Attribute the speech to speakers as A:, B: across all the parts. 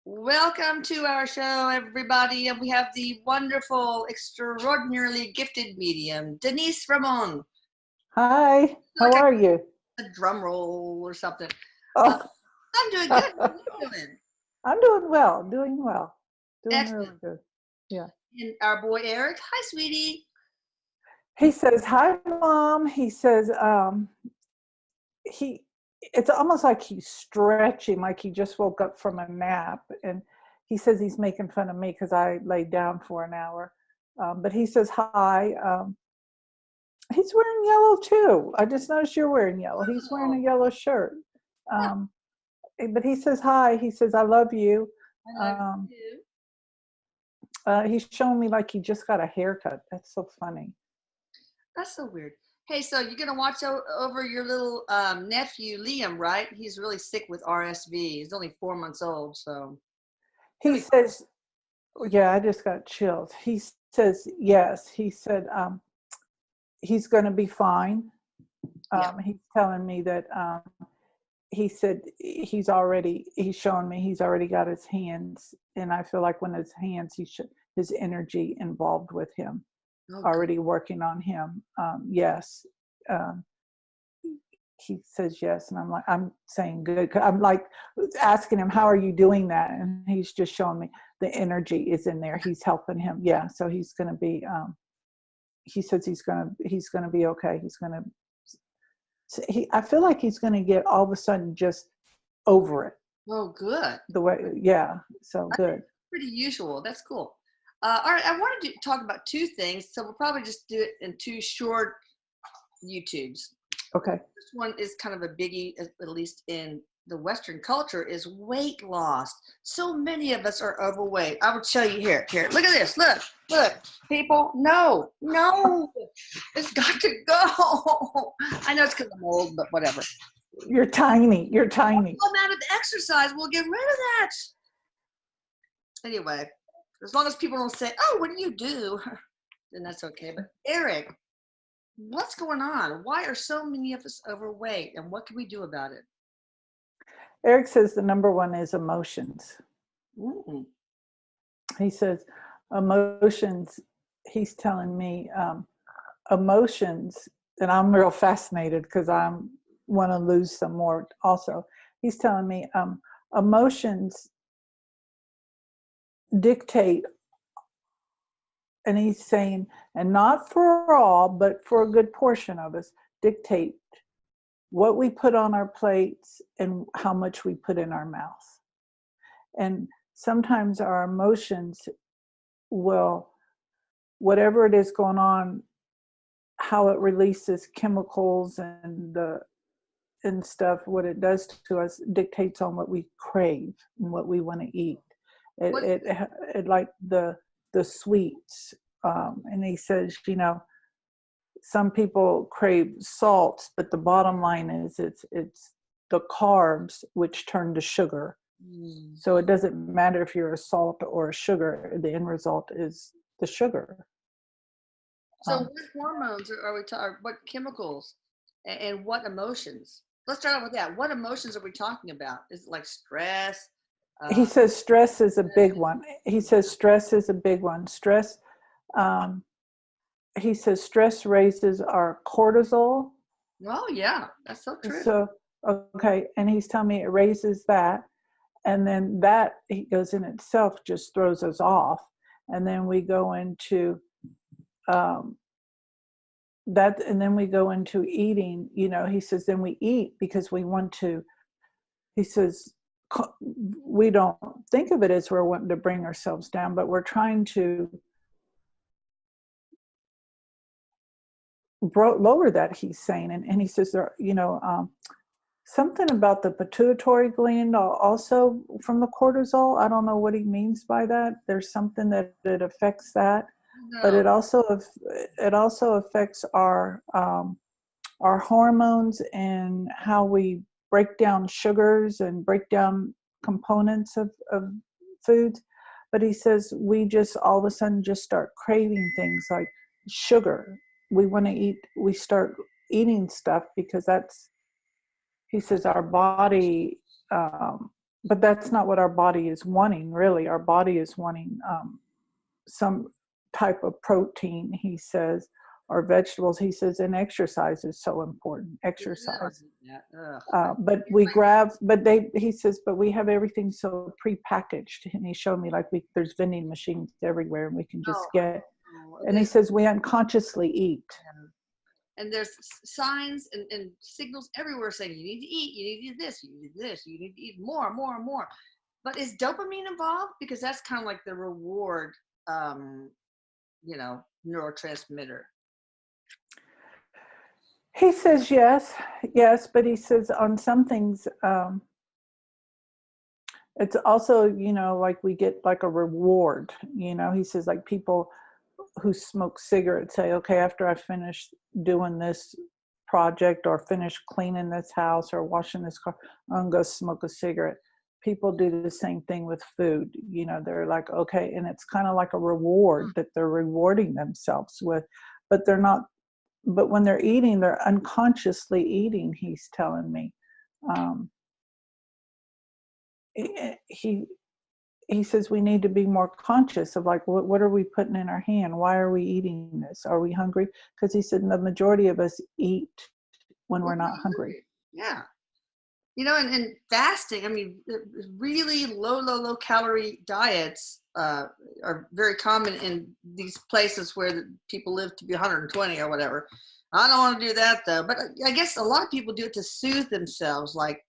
A: Welcome to our show, everybody. And we have the wonderful, extraordinarily gifted medium, Denise Ramon.
B: Hi, how
A: Like
B: are you?
A: a drum roll or something. Uh,
B: Oh,
A: I'm doing good. How are you doing?
B: I'm doing well, doing really
A: Excellent.
B: good. Yeah.
A: And our boy Eric. Hi, sweetie.
B: He says, "Hi, Mom." He says, he, it's almost like he's stretching, like he just woke up from a nap. And he says he's making fun of me because I laid down for an hour. But he says, hi. He's wearing yellow too. I just noticed you're wearing yellow. He's wearing
A: Oh,
B: a yellow shirt.
A: yeah,
B: Um, but he says, hi. He says, I love you.
A: I love
B: Um,
A: you.
B: He's showing me like he just got a haircut. That's so funny.
A: That's so weird. Hey, so you're gonna watch over your little nephew Liam, right? He's really sick with RSV. He's only 4 months old, so
B: He says, yeah, I just got chills. He says, yes. He said, he's going to be fine.
A: yeah.
B: He's telling me that he said he's showing me he's already got his hands. And I feel like when his hands, his energy involved with him,
A: Oh, good.
B: already working on him. Yes. Um, he says yes, and I'm saying good. I'm like asking him, how are you doing that? And he's just showing me the energy is in there. He's helping him. Yeah, so he's going to be he says he's going to be okay. He's going to I feel like he's going to get all of a sudden just over it.
A: Oh, good.
B: The way, yeah, so
A: I think
B: good.
A: it's pretty usual. That's cool. All right, I wanted to talk about two things, so we'll probably just do it in two short YouTubes.
B: Okay.
A: This one is kind of a biggie, at least in the Western culture, is weight loss. So many of us are overweight. I will show you here. Here, look at this. Look, people. No, it's got to go. I know it's because I'm old, but whatever.
B: You're tiny. You're tiny.
A: The amount of exercise will get rid of that. Anyway, as long as people don't say, "Oh, what do you do?" then that's okay. But Eric, what's going on? Why are so many of us overweight, and what can we do about it?
B: Eric says the number one is emotions.
A: Mm.
B: He says emotions. He's telling me emotions, and I'm real fascinated because I want to lose some more also. He's telling me emotions dictate, and he's saying, and not for all, but for a good portion of us, dictate what we put on our plates and how much we put in our mouth. And sometimes our emotions will, whatever it is going on, how it releases chemicals and stuff, what it does to us dictates on what we crave and what we want to eat.
A: What?
B: It like the sweets. And he says, some people crave salts, but the bottom line is it's the carbs which turn to sugar.
A: Mm.
B: So it doesn't matter if you're a salt or a sugar. The end result is the sugar.
A: So, what hormones are we talking? What chemicals, and what emotions? Let's start off with that. What emotions are we talking about? Is it like stress?
B: He
A: Uh,
B: says stress is a big one. He says stress is a big one. Stress. Um, he says stress raises our cortisol.
A: oh yeah, that's so true.
B: So okay, and he's telling me it raises that, and then that he goes in itself just throws us off, and then we go into um, that, and then we go into eating. He says then we eat because we want to. He says we don't think of it as we're wanting to bring ourselves down, but we're trying to lower that, he's saying. And he says something about the pituitary gland also from the cortisol. I don't know what he means by that. There's something that it affects that, but
A: No.
B: it also affects our hormones and how we break down sugars and break down components of foods. But he says we just all of a sudden just start craving things like sugar. We want to eat, we start eating stuff because he says our body but that's not what our body is wanting, really. Our body is wanting some type of protein, he says, or vegetables. He says, and exercise is so important. Exercise.
A: Yeah. Ugh.
B: But we grab, he says, but we have everything so prepackaged. And he showed me like there's vending machines everywhere and we can just
A: Oh,
B: get, and he
A: there's,
B: says, we unconsciously eat.
A: and there's signs and signals everywhere saying you need to eat, you need to do this, you need to do this, you need to eat more, more, and more. But is dopamine involved? Because that's kind of like the reward, neurotransmitter.
B: He says yes, but he says on some things, it's also, like we get like a reward, he says like people who smoke cigarettes say, okay, after I finish doing this project or finish cleaning this house or washing this car, I'm gonna go smoke a cigarette. People do the same thing with food. They're like, okay, and it's kind of like a reward that they're rewarding themselves with, but they're not, but when they're eating, they're unconsciously eating, he's telling me. He says we need to be more conscious of like, what are we putting in our hand? Why are we eating this? Are we hungry? Because he said the majority of us eat when we're not hungry.
A: Yeah. And fasting, I mean, really low calorie diets are very common in these places where the people live to be 120 or whatever. I don't want to do that though, but I guess a lot of people do it to soothe themselves, like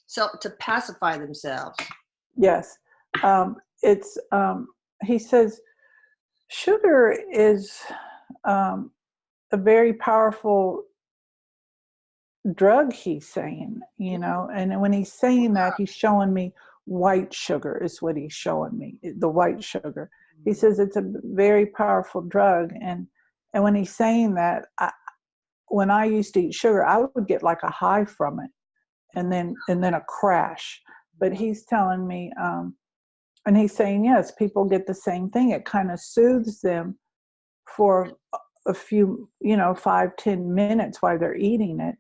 A: to pacify themselves.
B: Yes. He says sugar is a very powerful drug, he's saying, and when he's saying that, he's showing me white sugar is what he's showing me, the white sugar. He says it's a very powerful drug, and when he's saying that, when I used to eat sugar, I would get like a high from it and then a crash. But he's telling me, and he's saying, yes, people get the same thing. It kind of soothes them for a few, 5-10 minutes while they're eating it.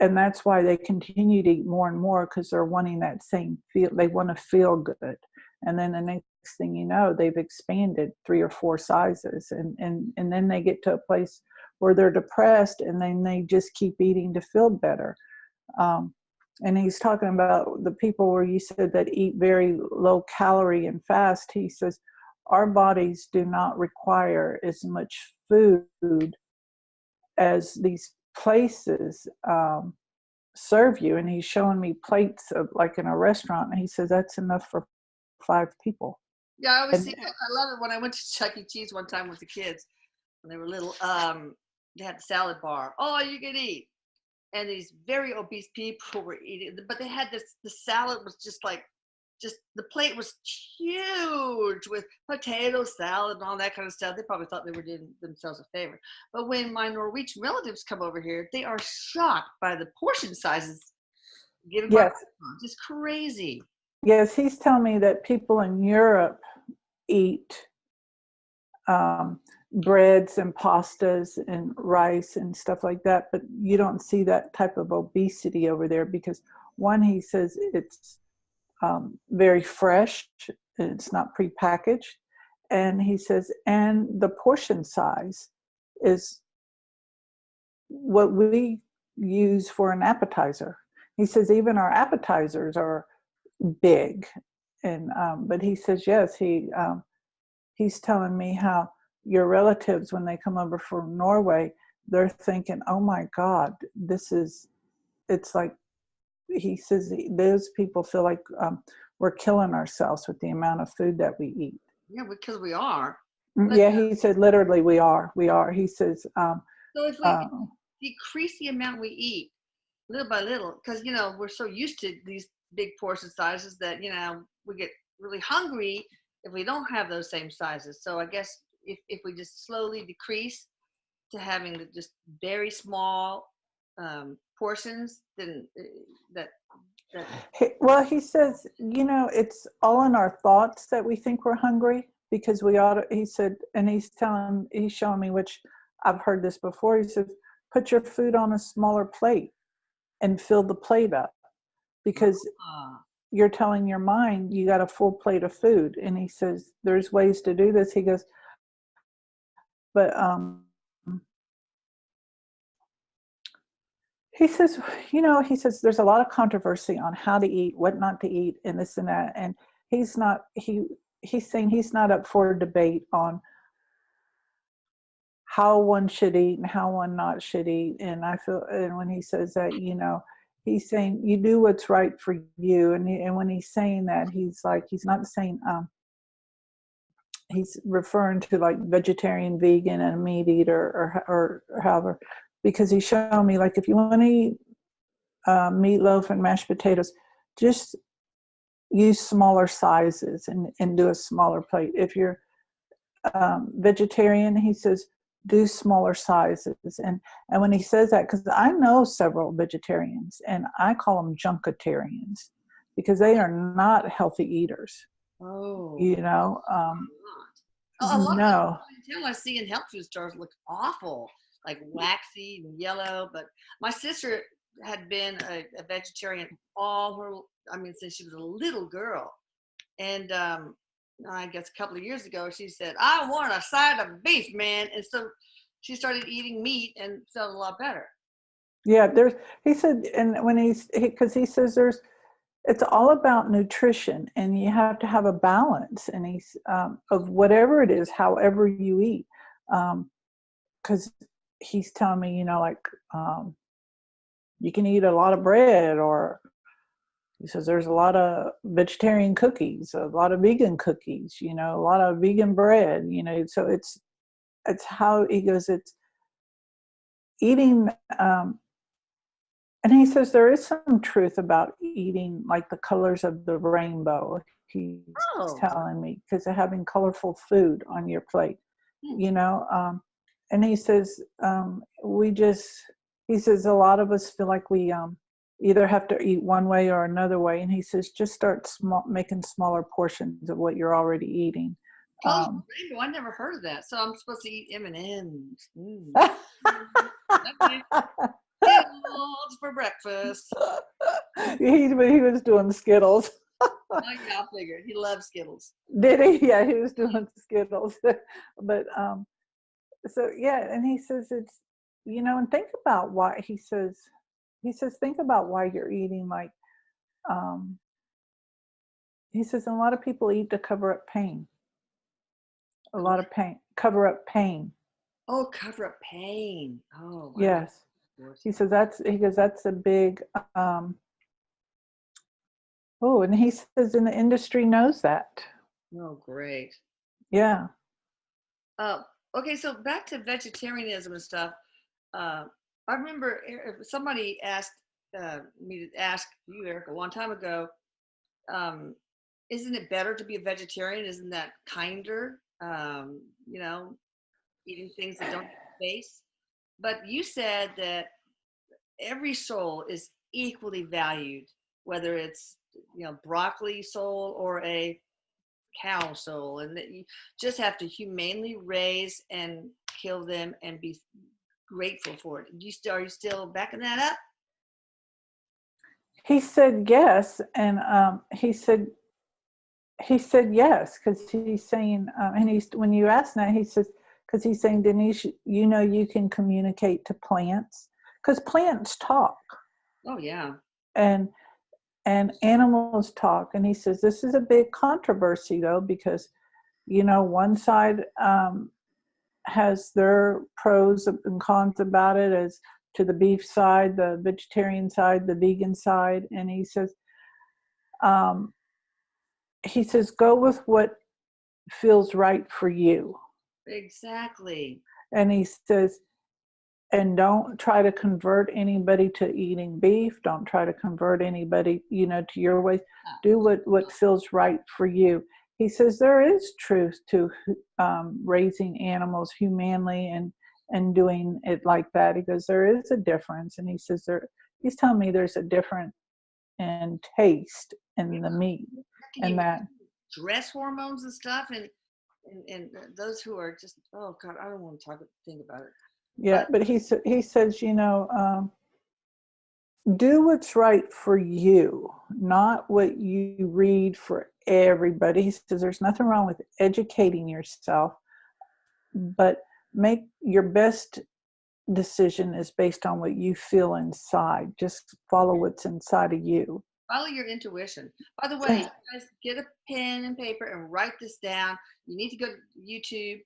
B: And that's why they continue to eat more and more, because they're wanting that same feel. They want to feel good. And then the next thing you know, they've expanded 3 or 4 sizes. And then they get to a place where they're depressed, and then they just keep eating to feel better. And he's talking about the people where you said that eat very low calorie and fast. He says, our bodies do not require as much food as these places serve you. And he's showing me plates of like in a restaurant, and he says that's enough for 5 people.
A: Yeah, I always see that. I love it when I went to Chuck E. Cheese one time with the kids when they were little. They had the salad bar. Oh, you can eat. And these very obese people were eating, but they had this, the salad was just the plate was huge with potato salad and all that kind of stuff. They probably thought they were doing themselves a favor. But when my Norwegian relatives come over here, they are shocked by the portion sizes given by restaurants. It's crazy.
B: Yes, he's telling me that people in Europe eat breads and pastas and rice and stuff like that, but you don't see that type of obesity over there because, one, he says it's very fresh, it's not prepackaged, and he says, and the portion size is what we use for an appetizer. He says even our appetizers are big, and but he says yes, he's telling me how your relatives, when they come over from Norway, they're thinking, oh my God, it's like, he says those people feel like we're killing ourselves with the amount of food that we eat.
A: Yeah, because we are.
B: Yeah, he said literally we are. He says.
A: So if we decrease the amount we eat little by little, because we're so used to these big portion sizes that we get really hungry if we don't have those same sizes. So I guess if we just slowly decrease to having the just very small portions, then
B: well, he says, it's all in our thoughts that we think we're hungry, because we ought to, he said, and he's showing me, which I've heard this before, he says, put your food on a smaller plate and fill the plate up, because you're telling your mind you got a full plate of food. And he says, there's ways to do this. He goes, but he says, he says there's a lot of controversy on how to eat, what not to eat, and this and that. And he's saying he's not up for a debate on how one should eat and how one not should eat. And I feel, and when he says that, he's saying you do what's right for you. And when he's saying that, he's not saying, he's referring to like vegetarian, vegan, and meat eater or however, because he's showing me, like, if you want to eat meatloaf and mashed potatoes, just use smaller sizes and do a smaller plate. If you're vegetarian, he says, do smaller sizes. And when he says that, because I know several vegetarians, and I call them junkatarians, because they are not healthy eaters.
A: Oh.
B: No.
A: A lot of the I see in health food stores look awful, like waxy and yellow. But my sister had been a vegetarian since she was a little girl. And I guess a couple of years ago, she said, I want a side of beef, man. And so she started eating meat and felt a lot better.
B: Yeah, he said, and when because he says it's all about nutrition, and you have to have a balance, and he's of whatever it is, however you eat. Because he's telling me, you can eat a lot of bread, or he says there's a lot of vegetarian cookies, a lot of vegan cookies, a lot of vegan bread, so it's how he goes, it's eating, and he says there is some truth about eating like the colors of the rainbow. He's telling me, because of having colorful food on your plate, and he says he says a lot of us feel like we either have to eat one way or another way, and he says just start making smaller portions of what you're already eating.
A: Rainbow, I never heard of that. So I'm supposed to eat M&Ms. Skittles for breakfast.
B: He was doing Skittles.
A: Oh, yeah, I figured he loves Skittles.
B: Did he? Yeah, he was doing Skittles. But so yeah, and he says it's and think about why he says think about why you're eating, like he says a lot of people eat to cover up pain. Cover up pain.
A: Oh, cover up pain. Oh, wow.
B: Yes. He says that's a big and he says in the industry knows that.
A: Oh, great.
B: Yeah.
A: Okay, so back to vegetarianism and stuff. I remember somebody asked me to ask you, Eric, a long time ago, isn't it better to be a vegetarian? Isn't that kinder? Eating things that don't have space. But you said that every soul is equally valued, whether it's broccoli soul or a cow soul, and that you just have to humanely raise and kill them and be grateful for it. Are you still backing that up?
B: He said yes, and he said yes, because he's saying, and when you ask that, he says, because he's saying, Denise, you can communicate to plants, because plants talk.
A: Oh yeah.
B: And animals talk, and he says this is a big controversy though, because one side has their pros and cons about it, as to the beef side, the vegetarian side, the vegan side, and he says go with what feels right for you.
A: Exactly.
B: And he says, and don't try to convert anybody to eating beef. Don't try to convert anybody, to your way. Do what feels right for you. He says there is truth to raising animals humanely and doing it like that. He goes, there is a difference. And he says he's telling me there's a difference in taste in the meat. And that
A: stress hormones and stuff, and those who are just, oh God, I don't want to think about it.
B: Yeah, but he says, do what's right for you, not what you read for everybody. He says there's nothing wrong with educating yourself, but make your best decision is based on what you feel inside. Just follow what's inside of you.
A: Follow your intuition. By the way, you guys get a pen and paper and write this down. You need to go to YouTube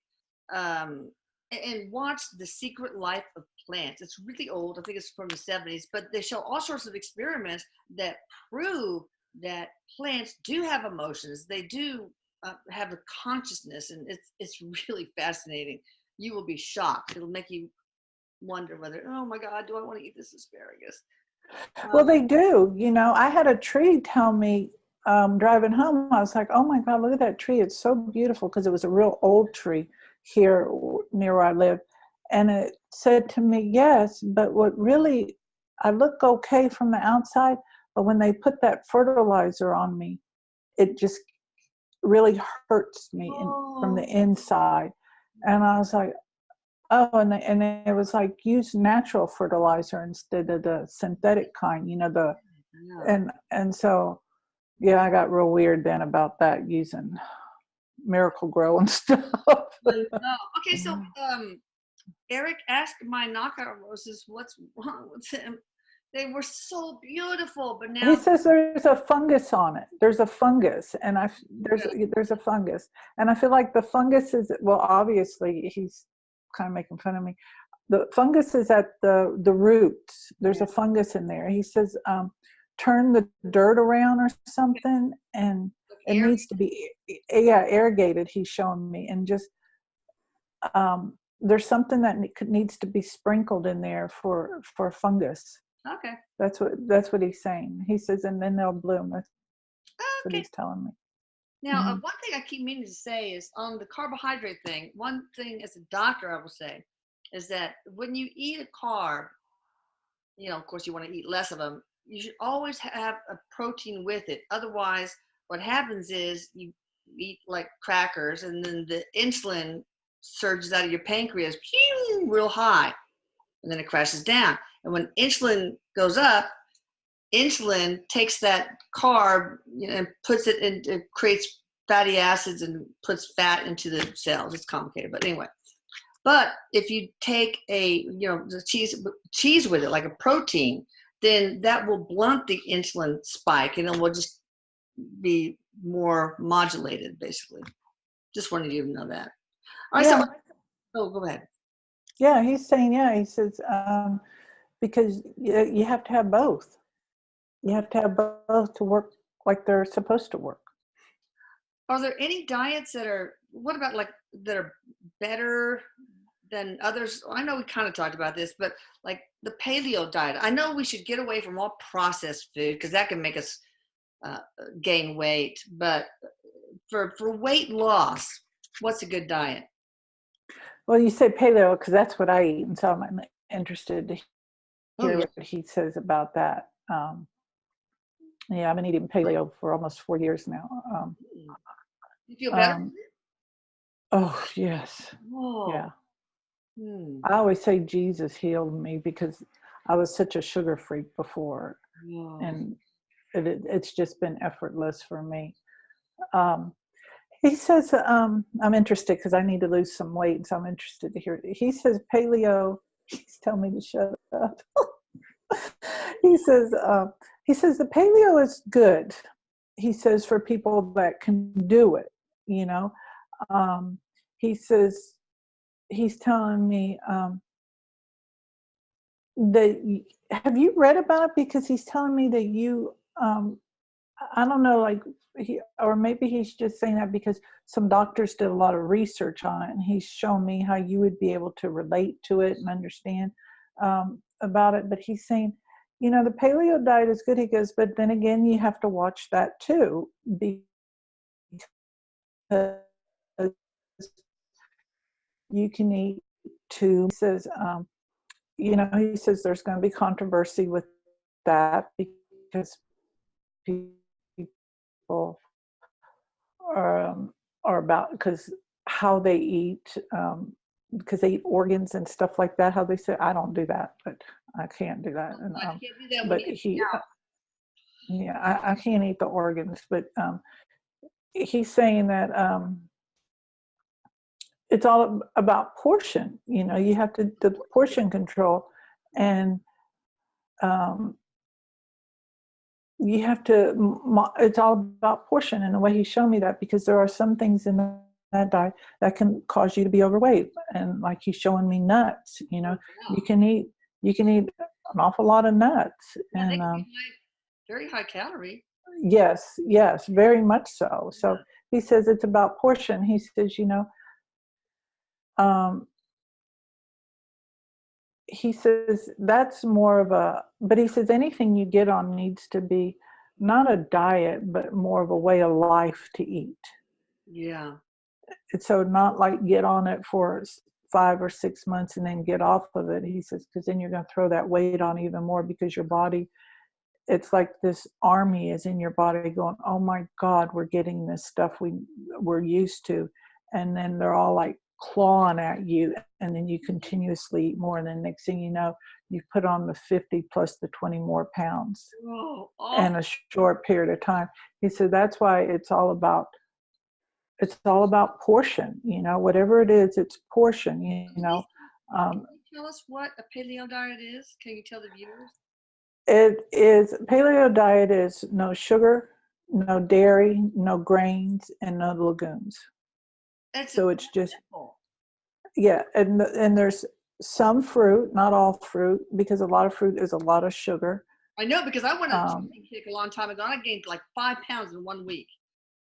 A: and watch The Secret Life of Plants. It's really old. I think it's from the 70s, but they show all sorts of experiments that prove that plants do have emotions. They do have a consciousness, and it's really fascinating. You will be shocked. It'll make you wonder whether, oh my God, do I want to eat this asparagus?
B: Well, they do. You know, I had a tree tell me driving home, I was like, oh my God, look at that tree. It's so beautiful, because it was a real old tree here near where I live. And it said to me, yes, but what really, I look okay from the outside, but when they put that fertilizer on me, it just really hurts me from the inside. And I was like, oh, and it was like, use natural fertilizer instead of the synthetic kind, you know, and so, yeah, I got real weird then about that, using Miracle Grow and stuff.
A: Okay, so Eric asked my knockout roses what's wrong with them. They were so beautiful, but now
B: He says there's a fungus on it. There's a fungus, and there's a fungus, and I feel like the fungus is, well, obviously he's kind of making fun of me. The fungus is at the roots. There's a fungus in there. He says, turn the dirt around or something, and it needs to be, irrigated. He's showing me, and just there's something that needs to be sprinkled in there for fungus.
A: Okay.
B: That's what he's saying. He says, and then they'll bloom. That's what he's telling me.
A: Now, one thing I keep meaning to say is on the carbohydrate thing. One thing as a doctor I will say is that when you eat a carb, you know, of course, you want to eat less of them. You should always have a protein with it. Otherwise, what happens is you eat like crackers, and then the insulin surges out of your pancreas real high, and then it crashes down. And when insulin goes up, insulin takes that carb, you know, and puts it in, it creates fatty acids and puts fat into the cells. It's complicated, but anyway. But if you take the cheese with it, like a protein, then that will blunt the insulin spike, and it will just be more modulated, basically. Just wanted you to know that. All right, so go ahead.
B: Yeah, he's saying, he says, because you have to have both. You have to have both to work like they're supposed to work.
A: Are there any diets that are better than others? I know we kind of talked about this, but like the paleo diet, I know we should get away from all processed food because that can make us gain weight. But for weight loss, what's a good diet?
B: Well, you say paleo because that's what I eat, and so I'm interested to hear what he says about that. I've been eating paleo for almost 4 years now.
A: You feel better?
B: Oh, yes.
A: Oh.
B: Yeah. I always say Jesus healed me because I was such a sugar freak before, and it's just been effortless for me. He says, I'm interested because I need to lose some weight, so I'm interested to hear it. He says paleo, he's telling me to shut up. He says the paleo is good. He says for people that can do it, you know. He says, he's telling me that, have you read about it? Because he's telling me that you, I don't know, like or maybe he's just saying that because some doctors did a lot of research on it, and he's shown me how you would be able to relate to it and understand about it. But he's saying, you know, the paleo diet is good. He goes, but then again, you have to watch that too, because you can eat too. He says, he says there's going to be controversy with that because people are about, because how they eat, because they eat organs and stuff like that. How they say, I don't do that, but I can't do that. And
A: I can't do that when
B: but
A: you
B: he, yeah, I can't eat the organs. But he's saying that it's all about portion. You know, you have to the portion control, and um, you have to. It's all about portion, and the way he showed me that, because there are some things in that diet that can cause you to be overweight, and like he's showing me nuts. You know,
A: wow.
B: you can eat an awful lot of nuts,
A: Yeah, they
B: and
A: can be very high calorie.
B: yes, very much so. So
A: Yeah.
B: he says it's about portion. He says, you know, um, he says that's more of a, but he says anything you get on needs to be not a diet, but more of a way of life to eat.
A: Yeah.
B: It's so not like get on it for 5 or 6 months and then get off of it. He says, because then you're going to throw that weight on even more, because your body, it's like this army is in your body going, oh my God, we're getting this stuff we're used to. And then they're all like clawing at you. And then you continuously eat more. And then next thing you know, you put on the 50 plus the 20 more pounds
A: Oh,
B: in a short period of time. He said, that's why it's all about portion, you know, whatever it is, it's portion, you know.
A: Can
B: Um,
A: you tell us what a paleo diet is? Can you tell the viewers?
B: It is paleo diet is no sugar, no dairy, no grains, and no legumes.
A: It's
B: So it's just
A: simple.
B: yeah, and there's some fruit, not all fruit, because a lot of fruit is a lot of sugar.
A: I know because I went on a
B: Um,
A: juicing kick a long time ago. And I gained like 5 pounds in 1 week.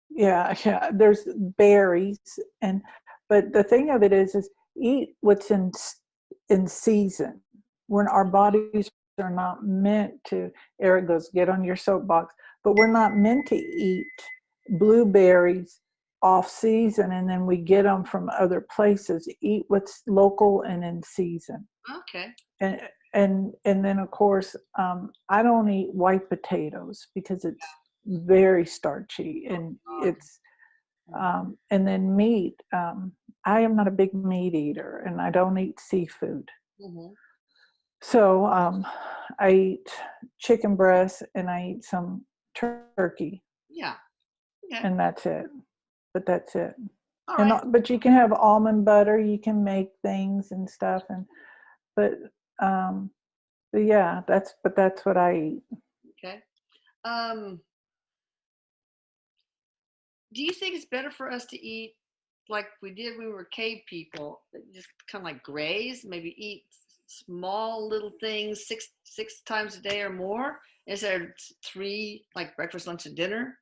B: yeah, there's berries, and but the thing of it is eat what's in season. When our bodies are not meant to, Eric goes, get on your soapbox, but we're not meant to eat blueberries off season and then we get them from other places. Eat what's local and in season.
A: Okay.
B: And and then of course I don't eat white potatoes because it's very starchy, and
A: God.
B: it's and then meat. I am not a big meat eater, and I don't eat seafood.
A: Mm-hmm.
B: So I eat chicken breast and I eat some turkey,
A: Yeah. Okay.
B: and that's it. But that's it.
A: All
B: And
A: right.
B: but you can have almond butter. You can make things and stuff, and but um, but yeah, that's what I eat.
A: Okay. Um, do you think it's better for us to eat like we did when we were cave people, just kind of like graze, maybe eat small little things six times a day or more instead of three, like breakfast, lunch, and dinner?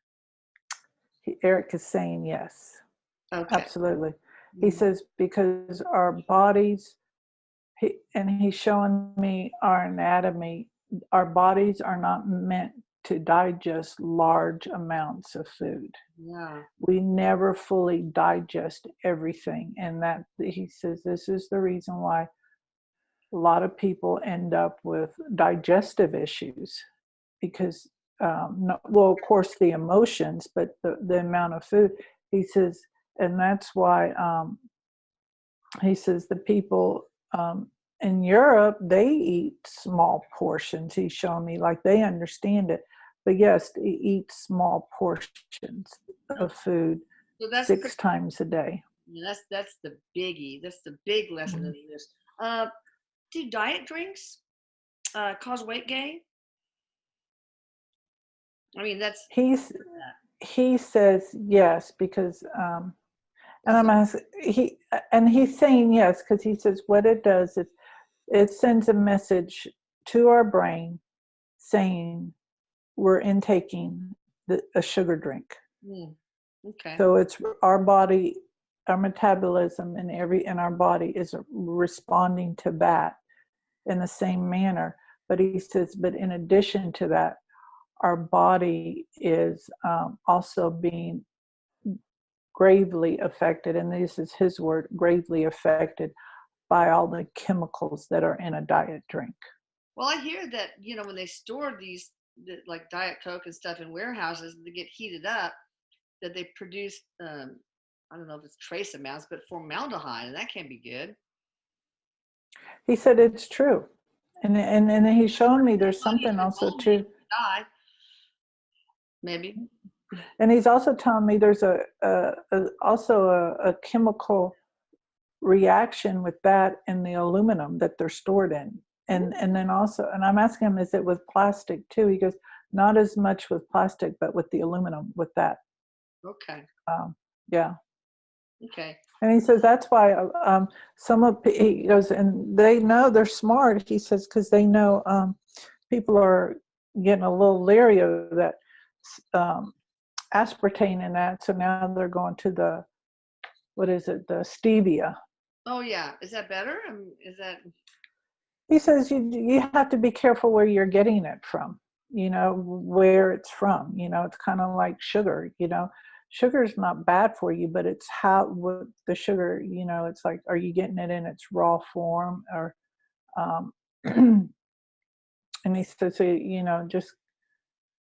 B: Eric is saying yes,
A: Okay.
B: absolutely. He
A: Mhm.
B: says because our bodies, and he's showing me our anatomy. Our bodies are not meant to digest large amounts of food.
A: Yeah.
B: We never fully digest everything, and that he says this is the reason why a lot of people end up with digestive issues, because no, well, of course the emotions, but the amount of food. He says, and that's why he says the people in Europe, they eat small portions. He's showing me like they understand it, but yes, they eat small portions of food
A: So that's pretty,
B: 6 times a day.
A: that's the biggie. That's the big lesson in this. Uh, do diet drinks cause weight gain? I mean, that's
B: He's he says yes because and
A: is
B: I'm asking he's saying yes because he says what it does is it sends a message to our brain saying we're intaking a sugar drink.
A: okay.
B: So it's our body, our metabolism in our body is responding to that in the same manner. But he says, but in addition to that, our body is also being gravely affected, and this is his word, gravely affected by all the chemicals that are in a diet drink.
A: Well, I hear that when they store these like Diet Coke and stuff in warehouses, they get heated up, that they produce I don't know if it's trace amounts, but formaldehyde, and that can't be good.
B: He said it's true. And he's showing me there's
A: Well, you
B: something
A: could
B: also
A: hold me
B: too.
A: and die, maybe.
B: And he's also telling me there's also a chemical reaction with that in the aluminum that they're stored in. And then also, and I'm asking him, is it with plastic too? He goes, not as much with plastic, but with the aluminum, with that.
A: Okay.
B: Yeah.
A: Okay.
B: And he says that's why he goes, and they know they're smart. He says because they know people are getting a little leery of that aspartame in that. So now they're going to the, what is it, the stevia.
A: Oh yeah. Is that better? Is that?
B: He says you have to be careful where you're getting it from, where it's from. It's kind of like sugar, sugar is not bad for you, but it's what the sugar, it's like, are you getting it in its raw form or, and he says, just,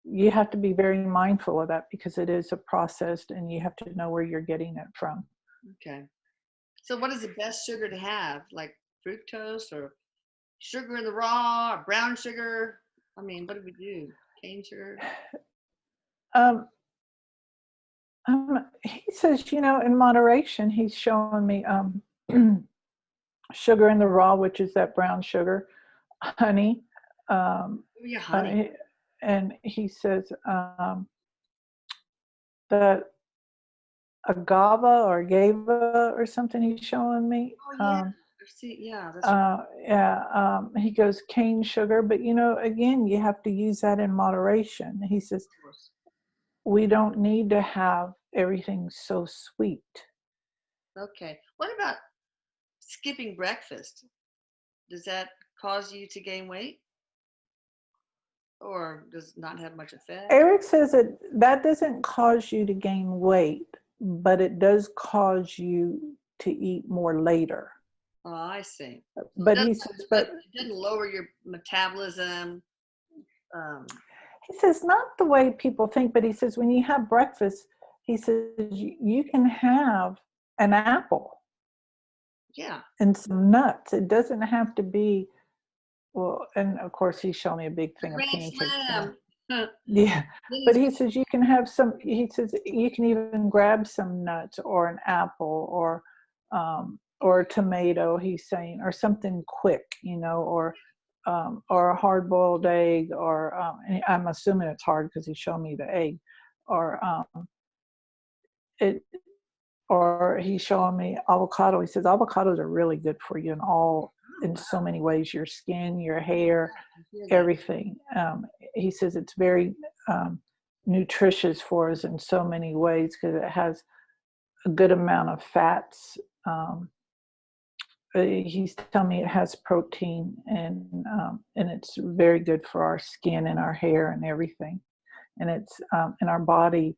B: you have to be very mindful of that because it is a processed and you have to know where you're getting it from.
A: Okay. So what is the best sugar to have? Like fructose or sugar in the raw or brown sugar? I mean, what do we do? Cane sugar?
B: Um, he says, in moderation, he's showing me sugar in the raw, which is that brown sugar, honey.
A: Oh yeah, honey.
B: And he says that agave or agava or something he's showing me.
A: Oh yeah. See, yeah, that's
B: He goes cane sugar, but again, you have to use that in moderation. He says, we don't need to have everything so sweet.
A: okay. What about skipping breakfast? Does that cause you to gain weight? Or does it not have much effect?
B: Eric says that doesn't cause you to gain weight, but it does cause you to eat more later.
A: Oh, I see.
B: But he says,
A: It didn't lower your metabolism.
B: He says, not the way people think, but he says, when you have breakfast, he says, you can have an apple
A: Yeah.
B: and some nuts. It doesn't have to be, well, and of course, he showed me a big thing of
A: Grand
B: pancakes.
A: slam.
B: Yeah, but he says you can have some. He says you can even grab some nuts or an apple or a tomato. He's saying, or something quick, or a hard-boiled egg, or and I'm assuming it's hard because he showed me the egg, or it, or he's showing me avocado. He says avocados are really good for you in so many ways: your skin, your hair, everything. He says it's very nutritious for us in so many ways because it has a good amount of fats. He's telling me it has protein and it's very good for our skin and our hair and everything. And it's in our body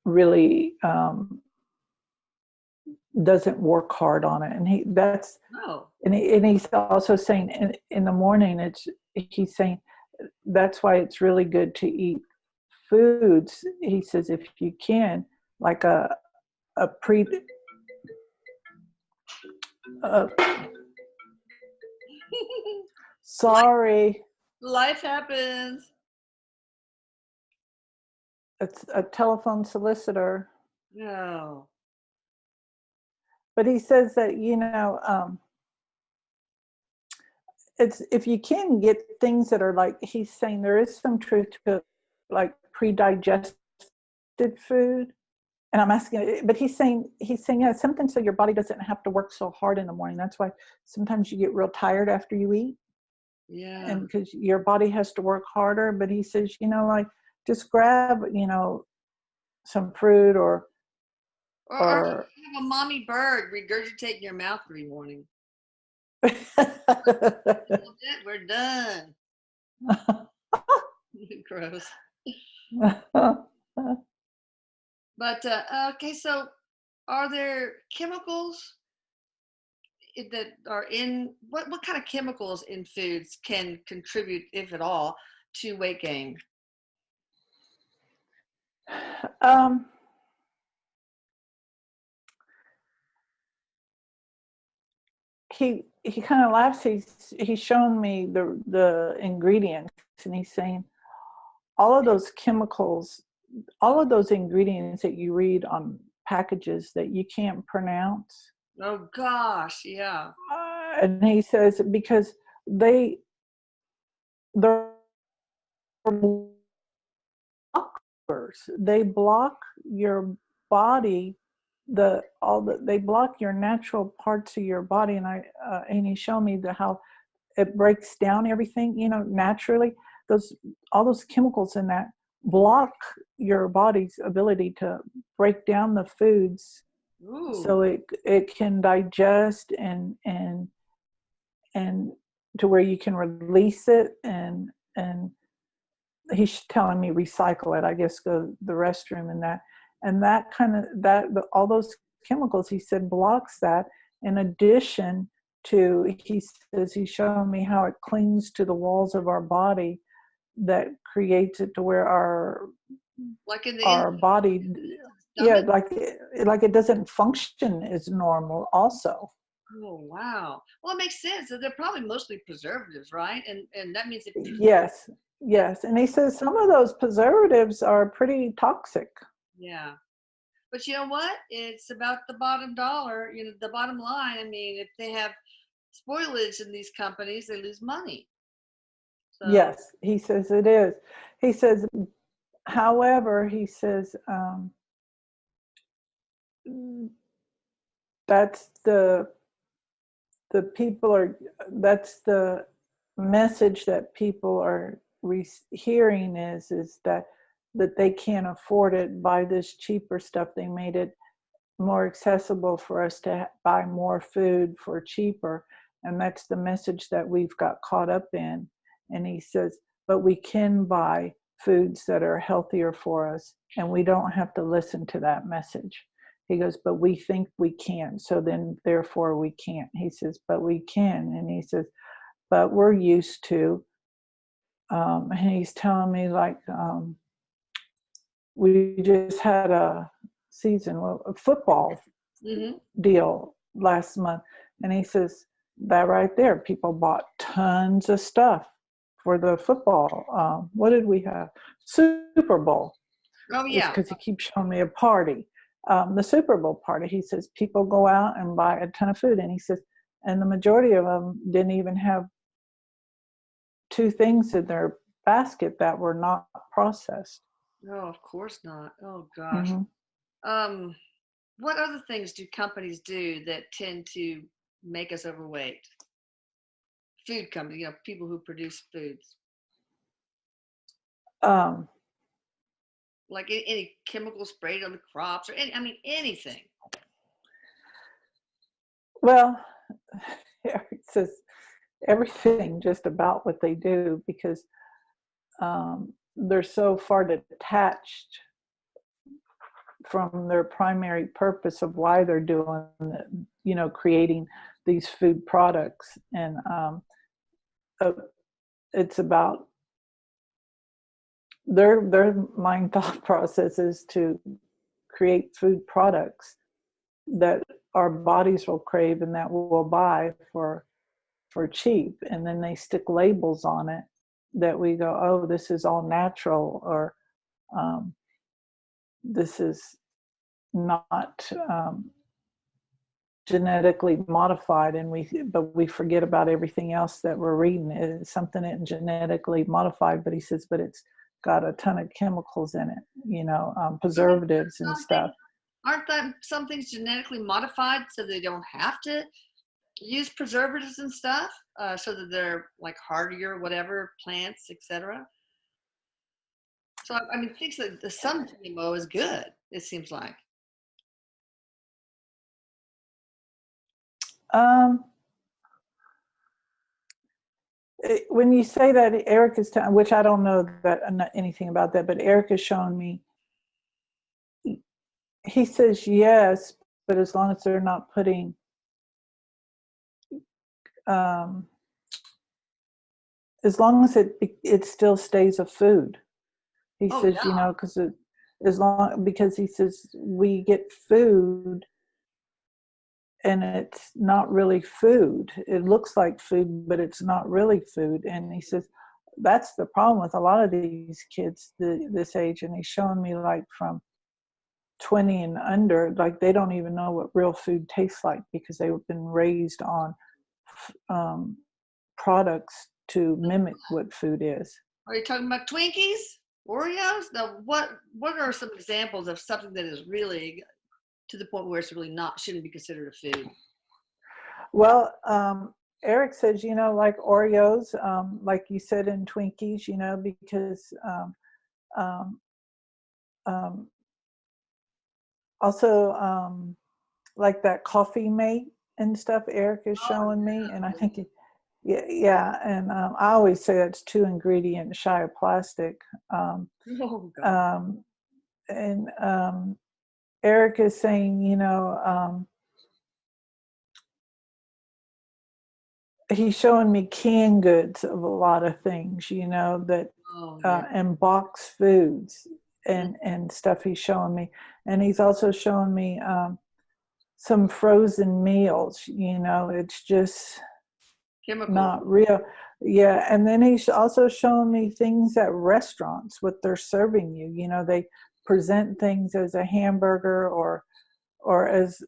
B: really doesn't work hard on it. And and he's also saying in the morning, he's saying that's why it's really good to eat foods. He says if you can, like a pre sorry,
A: Life happens.
B: it's a telephone solicitor.
A: No.
B: But he says that it's, if you can get things that are like, he's saying there is some truth to it, like pre-digested food. And I'm asking, but he's saying, yeah, something so your body doesn't have to work so hard in the morning. That's why sometimes you get real tired after you eat.
A: Yeah.
B: And because your body has to work harder. But he says, like just grab, some fruit or
A: Have a mommy bird regurgitate in your mouth every morning. We're done. Gross. But okay, so are there chemicals that are in what kind of chemicals in foods can contribute, if at all, to weight gain?
B: um he kind of laughs. He's showing me the ingredients, and he's saying all of those chemicals, all of those ingredients that you read on packages that you can't pronounce.
A: Oh gosh, yeah.
B: And he says because they're blockers. They block your body, they block your natural parts of your body. And he showed me how it breaks down everything, naturally. All those chemicals in that block your body's ability to break down the foods.
A: Ooh.
B: So it can digest and to where you can release it, and he's telling me recycle it, I guess, go to the restroom and that kind of all those chemicals, he said, blocks that. In addition to, he says, he's showing me how it clings to the walls of our body, that creates it to where our body, yeah, like it doesn't function as normal also.
A: Oh wow. Well, it makes sense. They're probably mostly preservatives, right? And that means
B: yes. And he says some of those preservatives are pretty toxic.
A: Yeah. But you know what? It's about the bottom dollar, the bottom line. I mean, if they have spoilage in these companies, they lose money. So.
B: Yes, he says it is. He says, however, he says, that's the message that people are hearing is that they can't afford it. Buy this cheaper stuff. They made it more accessible for us to buy more food for cheaper, and that's the message that we've got caught up in. And he says, but we can buy foods that are healthier for us, and we don't have to listen to that message. He goes, but we think we can, so then therefore we can't. He says, but we can. And he says, but we're used to, and he's telling me, like, we just had a football deal last month. And he says, that right there, people bought tons of stuff for the football. What did we have? Super Bowl.
A: Oh, yeah.
B: Because he keeps showing me a party. The Super Bowl party, he says, people go out and buy a ton of food. And he says, and the majority of them didn't even have 2 things in their basket that were not processed.
A: No, of course not. Oh, gosh. Mm-hmm. What other things do companies do that tend to make us overweight? Food companies, people who produce foods. Like any chemical sprayed on the crops or anything.
B: Well, it says everything just about what they do, because they're so far detached from their primary purpose of why they're doing it, creating these food products. And it's about their mind thought process is to create food products that our bodies will crave and that we'll buy for cheap. And then they stick labels on it that we go, oh, this is all natural, or this is not genetically modified. But we forget about everything else that we're reading. It's something that's genetically modified, but he says, but it's got a ton of chemicals in it, preservatives and stuff.
A: Aren't that some things genetically modified so they don't have to use preservatives and stuff, so that they're like hardier, whatever, plants, etc.? So things that some GMO is good, it seems like.
B: When you say that, Eric is telling, which I don't know anything about that, but Eric has shown me. He says yes, but as long as they're not putting as long as it still stays a food. He says,
A: yeah.
B: because he says we get food and it's not really food. It looks like food, but it's not really food. And he says that's the problem with a lot of these kids this age. And he's showing me like from 20 and under, like they don't even know what real food tastes like because they've been raised on um, products to mimic what food is.
A: Are you talking about Twinkies, Oreos? Now, what are some examples of something that is really to the point where it's really not shouldn't be considered a food?
B: Well, Eric says, like Oreos, like you said in Twinkies, because um, um, also like that coffee mate and stuff Eric is showing me. And I think, yeah. And I always say it's 2-ingredient shy of plastic.
A: Oh, God.
B: And Eric is saying, he's showing me canned goods of a lot of things, that
A: Oh, yeah.
B: and boxed foods and stuff he's showing me. And he's also showing me some frozen meals, it's just
A: Chemical.
B: not real. Yeah. And then he's also showing me things at restaurants, what they're serving you. They present things as a hamburger or as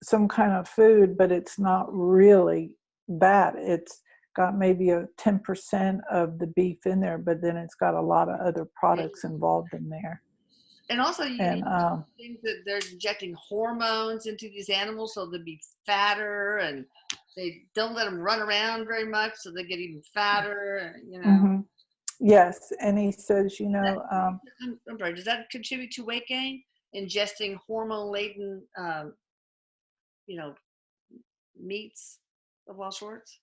B: some kind of food, but it's not really that. It's got maybe a 10% of the beef in there, but then it's got a lot of other products involved in there.
A: And also, you
B: And
A: think that they're injecting hormones into these animals so they'll be fatter, and they don't let them run around very much, so they get even fatter.
B: mm-hmm. Yes, and he says,
A: I'm sorry, does that contribute to weight gain? Ingesting hormone-laden, meats of all sorts.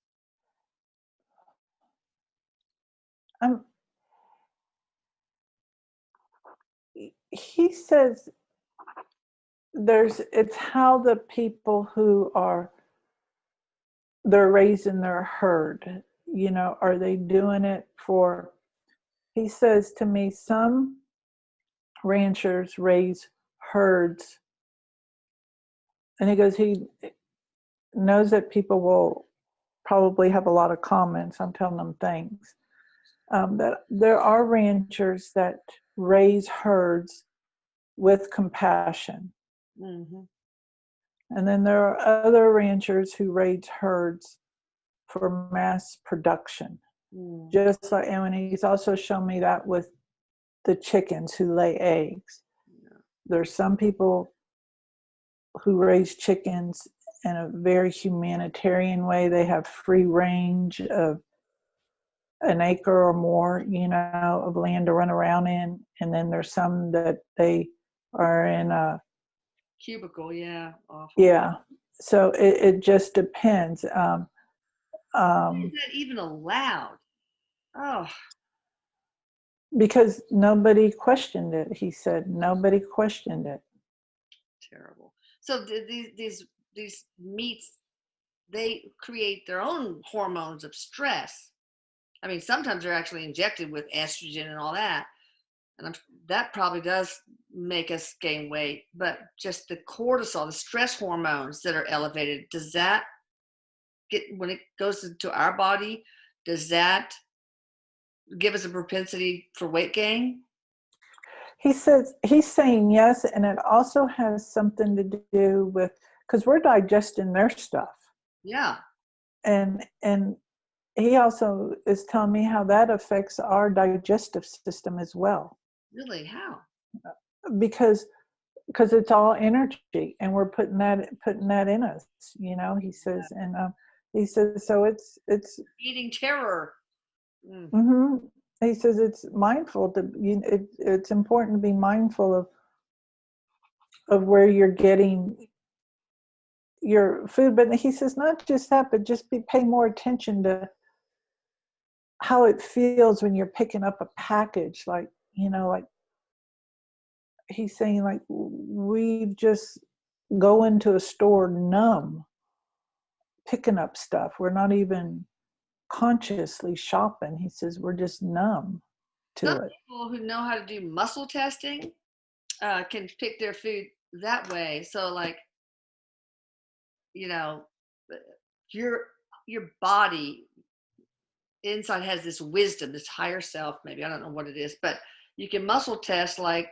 B: He says it's how the people who they're raising their herd, are they doing it for, he says to me, some ranchers raise herds, and he goes, he knows that people will probably have a lot of comments. I'm telling them things. That there are ranchers that raise herds with compassion.
A: Mm-hmm.
B: And then there are other ranchers who raise herds for mass production.
A: Mm.
B: Just like, and he's also shown me that with the chickens who lay eggs.
A: Yeah.
B: There's some people who raise chickens in a very humanitarian way. They have free range of an acre or more, of land to run around in. And then there's some that they are in a
A: Cubicle, yeah, awful.
B: yeah. So it just depends.
A: Is that even allowed? Oh,
B: because nobody questioned it. He said nobody questioned it.
A: terrible. So these meats, they create their own hormones of stress. I mean, sometimes they're actually injected with estrogen and all that, and that probably does make us gain weight. But just the cortisol, the stress hormones that are elevated, does that get when it goes into our body? Does that give us a propensity for weight gain?
B: He says he's saying yes, and it also has something to do with because we're digesting their stuff,
A: Yeah.
B: and he also is telling me how that affects our digestive system as well.
A: Really? How?
B: Because it's all energy, and we're putting that in us. He says, and he says so. It's
A: Eating terror. Mm.
B: mm-hmm. He says it's mindful it's important to be mindful of where you're getting your food. But he says not just that, but just pay more attention to how it feels when you're picking up a package. Like he's saying, like we just go into a store numb, picking up stuff. We're not even consciously shopping. He says we're just numb to
A: Some
B: it.
A: people who know how to do muscle testing can pick their food that way. So, like, you know, uh, your your body inside has this wisdom, this higher self, maybe I don't know what it is, but you can muscle test like,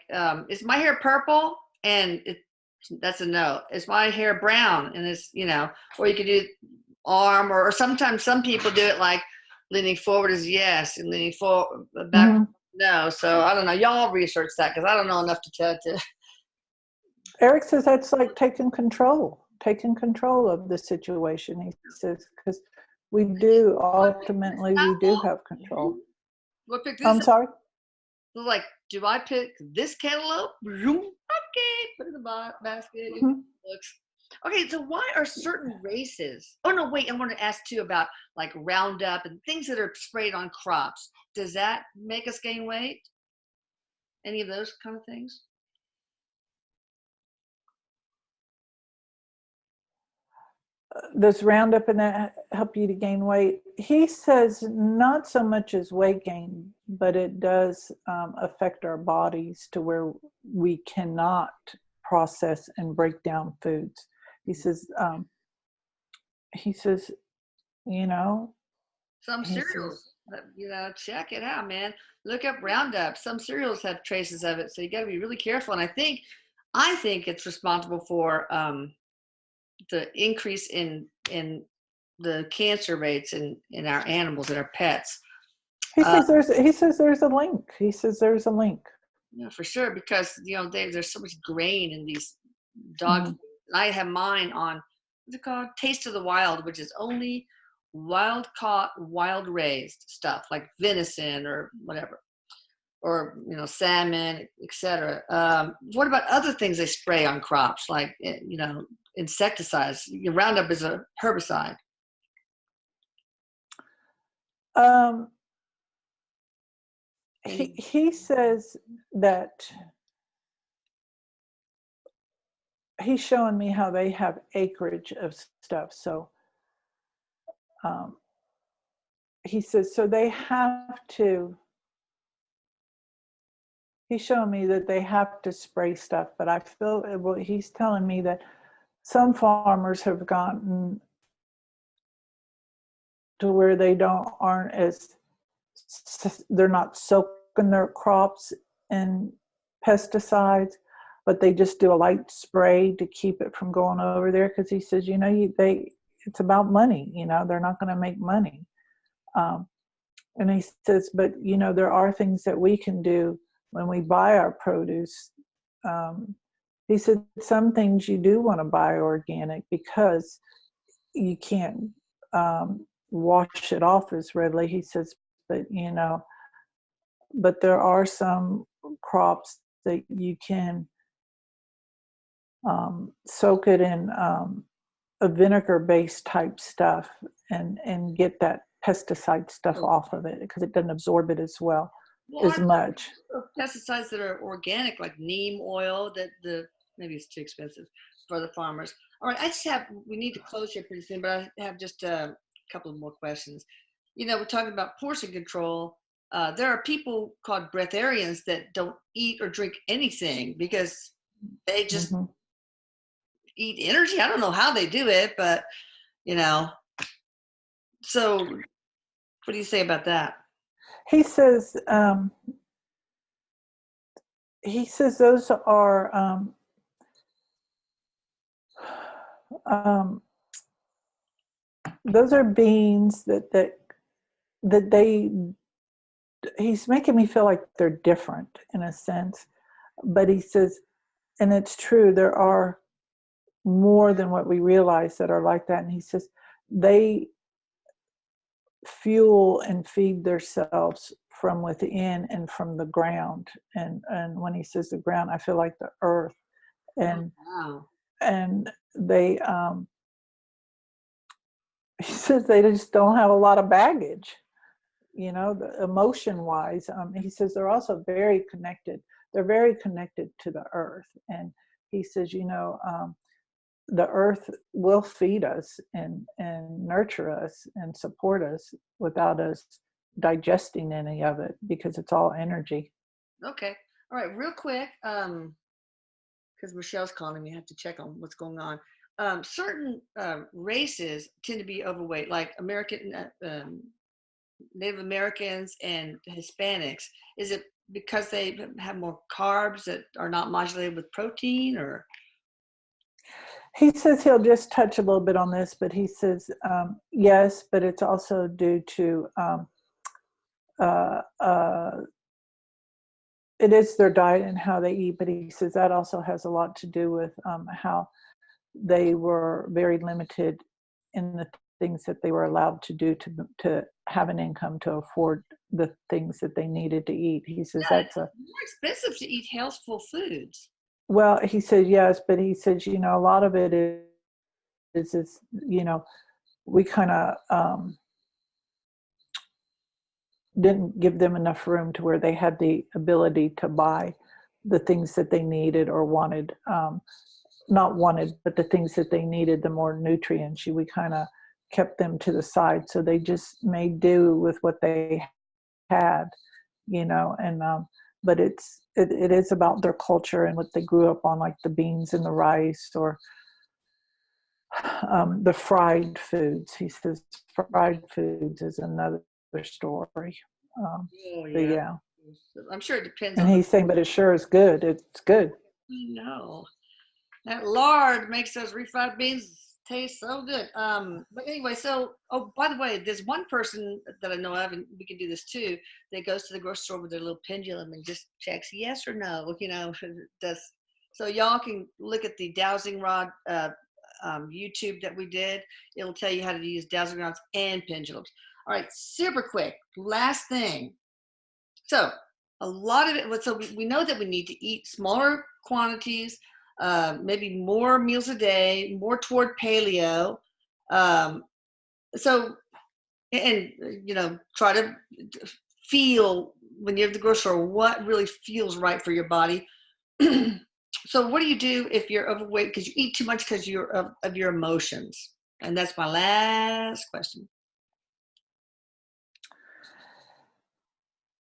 A: is my hair purple? And that's a no. Is my hair brown? And it's, or you can do arm, or sometimes some people do it like leaning forward is yes, and leaning forward back
B: Hmm.
A: no. So I don't know. Y'all research that because I don't know enough to tell to.
B: Eric says that's like taking control of the situation. He says, because we do, ultimately, we do have control.
A: We'll pick this
B: I'm
A: up.
B: sorry?
A: Like, do I pick this cantaloupe? Okay, put it in the basket.
B: Mhm.
A: Looks okay. So why are certain races? Oh no, wait. I want to ask too about like Roundup and things that are sprayed on crops. Does that make us gain weight? Any of those kind of things?
B: Does Roundup and that help you to gain weight? He says not so much as weight gain, but it does affect our bodies to where we cannot process and break down foods. He says, he says, you know,
A: Some
B: he says,
A: cereals, check it out, man. Look up Roundup. Some cereals have traces of it, so you got to be really careful. And I think it's responsible for the increase in the cancer rates in our animals and our pets. Uh,
B: he says there's a link. He says there's a link.
A: for sure, because there's so much grain in these dog
B: Mhm.
A: food. And I have mine on what's it called? Taste of the Wild, which is only wild caught, wild raised stuff like venison or whatever, or salmon, etc. What about other things they spray on crops, like insecticides? Roundup is a herbicide.
B: Um,
A: Any
B: he says that he's showing me how they have acreage of stuff. So um, he says, so they have to, he's showing me that they have to spray stuff, but I feel, well, he's telling me that some farmers have gotten to where they aren't as, they're not soaking their crops in pesticides, but they just do a light spray to keep it from going over there. Because he says, it's about money. They're not going to make money. Um, and he says, but there are things that we can do when we buy our produce. Um, he said some things you do want to buy organic because you can't wash it off as readily. He says, but there are some crops that you can soak it in a vinegar-based type stuff and get that pesticide stuff off of it because it doesn't absorb it as well
A: well,
B: as
A: aren't
B: much.
A: there pesticides that are organic, like neem oil? That the maybe it's too expensive for the farmers. All right, we need to close here pretty soon, but I have just a couple of more questions. We're talking about portion control. There are people called breatharians that don't eat or drink anything because they just
B: Hmm.
A: eat energy. I don't know how they do it, but you know. So, what do you say about that?
B: He says those are um, beans that they he's making me feel like they're different in a sense, but he says, and it's true, there are more than what we realize that are like that. And he says they fuel and feed themselves from within and from the ground. And when he says the ground, I feel like the earth.
A: Oh,
B: And
A: wow.
B: they he says they just don't have a lot of baggage, the emotion wise. He says they're also very connected. They're very connected to the earth. And he says, the earth will feed us and nurture us and support us without us digesting any of it because it's all energy.
A: Okay. All right. Real quick, because Michelle's calling me, I have to check on what's going on. certain races tend to be overweight, like Native Americans and Hispanics. Is it because they have more carbs that are not modulated with protein, or?
B: He says he'll just touch a little bit on this, but he says yes, but it's also due to uh, uh, it is their diet and how they eat. But he says that also has a lot to do with how they were very limited in the things that they were allowed to do to have an income to afford the things that they needed to eat. He says
A: Yeah,
B: that's a
A: it's more expensive to eat healthful foods.
B: well. He said yes, but he says a lot of it is we kind of didn't give them enough room to where they had the ability to buy the things that they needed or wanted, not wanted, but the things that they needed, the more nutrients. We kind of kept them to the side, so they just made do with what they had, and but it is about their culture and what they grew up on, like the beans and the rice, or the fried foods. He says fried foods is another story.
A: Oh
B: But
A: yeah,
B: yeah,
A: I'm sure it depends
B: and
A: on the.
B: he's saying, but it sure is good. It's good.
A: No, that lard makes those refried beans taste so good. But anyway, so oh, by the way, there's one person that I know of, and we can do this too, that goes to the grocery store with their little pendulum and just checks yes or no. Does so y'all can look at the dowsing rod YouTube that we did. It'll tell you how to use dowsing rods and pendulums. All right, super quick. Last thing. So a lot of it, so we know that we need to eat smaller quantities, maybe more meals a day, more toward paleo. Um, so, and, try to feel when you're at the grocery store, what really feels right for your body. So what do you do if you're overweight because you eat too much because you're of your emotions? And that's my last question.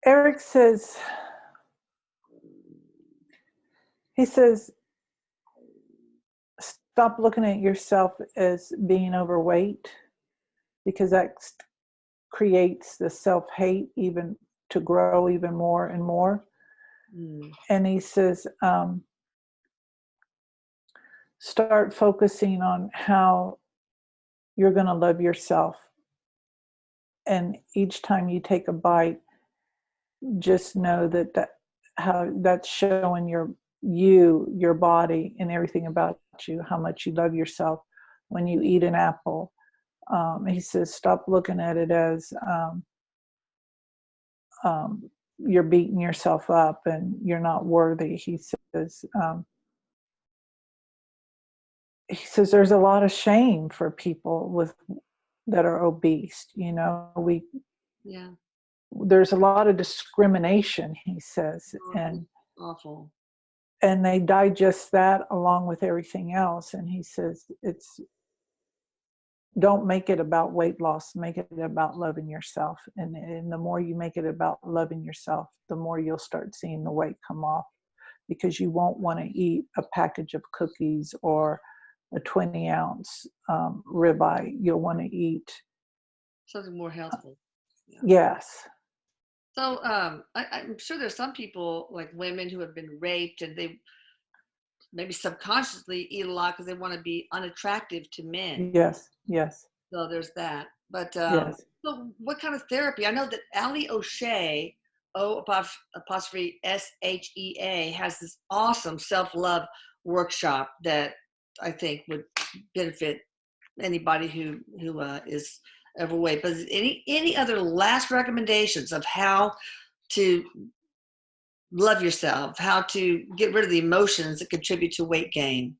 B: Eric says, he says, stop looking at yourself as being overweight, because that creates the self-hate even to grow even more and more.
A: Mm.
B: And he says, start focusing on how you're going to love yourself. And each time you take a bite, just know that how that's showing your body and everything about you, how much you love yourself. When you eat an apple, he says, stop looking at it as you're beating yourself up and you're not worthy. He says there's a lot of shame for people that are obese.
A: Yeah.
B: There's a lot of discrimination, he says,
A: Oh, awful.
B: and they digest that along with everything else. And he says don't make it about weight loss, make it about loving yourself. And the more you make it about loving yourself, the more you'll start seeing the weight come off, because you won't want to eat a package of cookies or a 20-ounce ribeye. You'll want to eat
A: Something more healthful. Yeah.
B: yes.
A: So I'm sure there's some people like women who have been raped and they maybe subconsciously eat a lot because they want to be unattractive to men.
B: Yes.
A: So there's that. But
B: Yes.
A: so what kind of therapy? I know that Ali O'Shea, apostrophe SHEA, has this awesome self-love workshop that I think would benefit anybody who is overweight. But any other last recommendations of how to love yourself, how to get rid of the emotions that contribute to weight gain?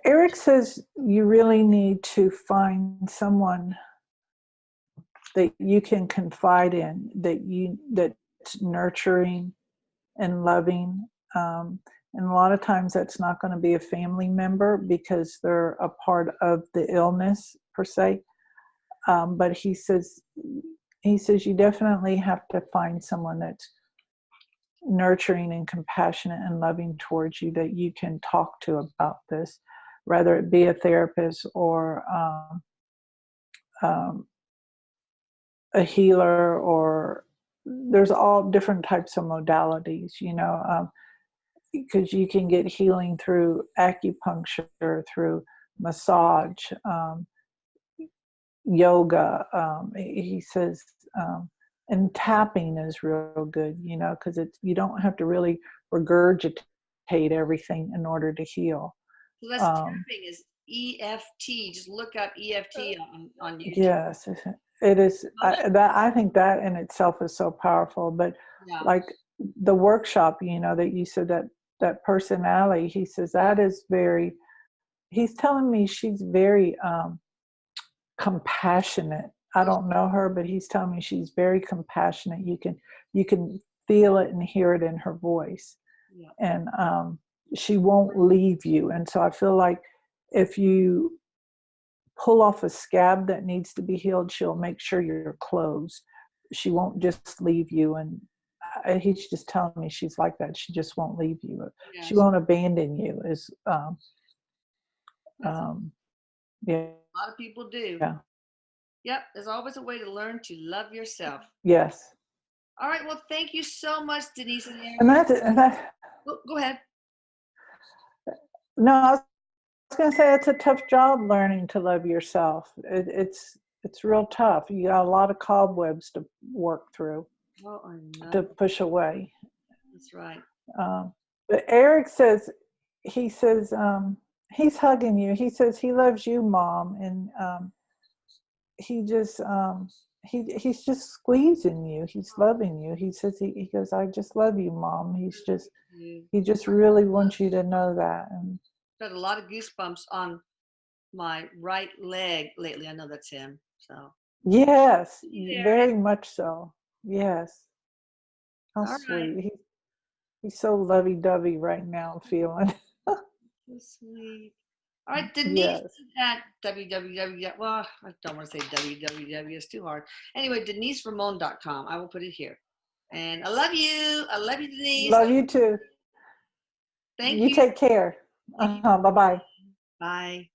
B: Eric says you really need to find someone that you can confide in, that's nurturing and loving. And a lot of times that's not going to be a family member because they're a part of the illness per se. But he says you definitely have to find someone that's nurturing and compassionate and loving towards you that you can talk to about this, whether it be a therapist or a healer, or there's all different types of modalities, because you can get healing through acupuncture, through massage, yoga. He says, and tapping is real good, because you don't have to really regurgitate everything in order to heal.
A: So that's tapping is EFT. Just look up EFT on YouTube.
B: Yes, it is. I think that in itself is so powerful. But
A: Yeah.
B: like the workshop, that you said, that personality, he says that is very. He's telling me she's very compassionate. I don't know her, but he's telling me she's very compassionate. You can feel it and hear it in her voice,
A: Yeah.
B: and she won't leave you. And so I feel like if you pull off a scab that needs to be healed, she'll make sure you're closed. She won't just leave you. And he's just telling me she's like that. She just won't leave you.
A: Yes.
B: She won't abandon you. Yeah.
A: A lot of people do.
B: Yeah.
A: Yep. There's always a way to learn to love yourself.
B: Yes.
A: All right. Well, thank you so much, Denise.
B: And that.
A: Go ahead.
B: No, I was going to say it's a tough job learning to love yourself. It's real tough. You got a lot of cobwebs to work through, to push away.
A: That's right.
B: But Eric says, he's hugging you. He says he loves you, Mom, and he's just squeezing you. He's loving you. He says he goes, I just love you, Mom. He just really wants you to know that. And
A: got a lot of goosebumps on my right leg lately. I know that's him. So
B: yes, very much so. Yes. How
A: all
B: sweet.
A: Right.
B: He's so lovey-dovey right now, I'm feeling.
A: So sweet. All right, Denise
B: Yes.
A: at www. Well, I don't want to say www. It's too hard. Anyway, DeniseRamon.com. I will put it here. And I love you. I love you, Denise.
B: Love you too.
A: Thank
B: you. You take care. Bye-bye.
A: Bye.